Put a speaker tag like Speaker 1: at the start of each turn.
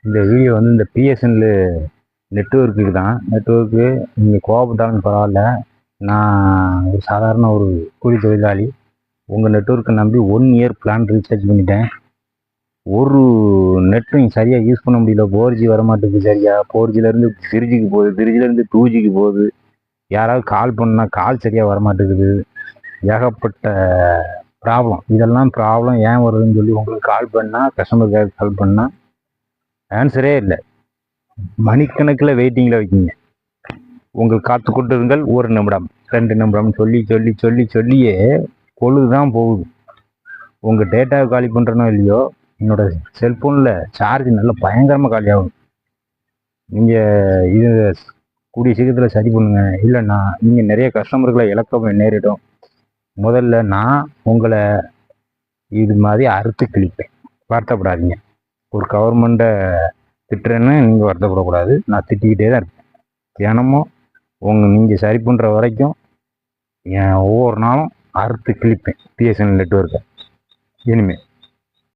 Speaker 1: இந்த வீடியோ வந்து இந்த பிஎஸ்என்எல் நெட்வொர்க்குக்கு தான். நெட்வொர்க்கு நீங்கள் கோவப்பட்டாலும் பரவாயில்ல, நான் ஒரு சாதாரண ஒரு கூலி தொழிலாளி. உங்கள் நெட்வொர்க்கை நம்பி 1 இயர் பிளான் ரீசார்ஜ் பண்ணிட்டேன். ஒரு நெட்டும் சரியாக யூஸ் பண்ண முடியல. 4G வரமாட்டேங்குது சரியாக. 4Gலேருந்து 3Gக்கு போகுது, 3Gலேருந்து 2Gக்கு போகுது. யாராவது கால் பண்ணால் கால் சரியாக வரமாட்டேங்குது. ஏகப்பட்ட ப்ராப்ளம். இதெல்லாம் ப்ராப்ளம் ஏன் வருதுன்னு சொல்லி உங்களுக்கு கால் பண்ணால், கஸ்டமர் கேருக்கு கால் பண்ணால் ஆன்சரே இல்லை. மணிக்கணக்கில் வெயிட்டிங்கில் வைக்கிங்க. உங்கள் காத்து கொண்டிருங்கள் 1 நிமிடம் 2 நிமிடம் சொல்லி சொல்லி சொல்லி சொல்லியே பொழுது தான் போகுது. உங்கள் டேட்டாவை காலி பண்ணுறனோ இல்லையோ, என்னோடய செல்ஃபோனில் சார்ஜ் நல்லா பயங்கரமாக காலி ஆகும். நீங்கள் இது கூடிய சீக்கிரத்தில் சரி பண்ணுங்கள், இல்லைன்னா நீங்கள் நிறைய கஸ்டமர்களை இழக்க நேரிடும். முதல்ல நான் உங்களை இது மாதிரி அறுத்து கிழிப்பேன். வருத்தப்படாதீங்க. ஒரு கவர்மெண்ட்டை திட்டுறேன்னு நீங்கள் வருத்தப்படக்கூடாது. நான் திட்டிக்கிட்டே தான் இருப்பேன். தினமும் நீங்கள் சரி பண்ணுற வரைக்கும் ஒவ்வொரு நாளும் அறுத்து கிழிப்பேன் பிஎஸ்என்எல் நெட்வொர்க்கை. இனிமேல்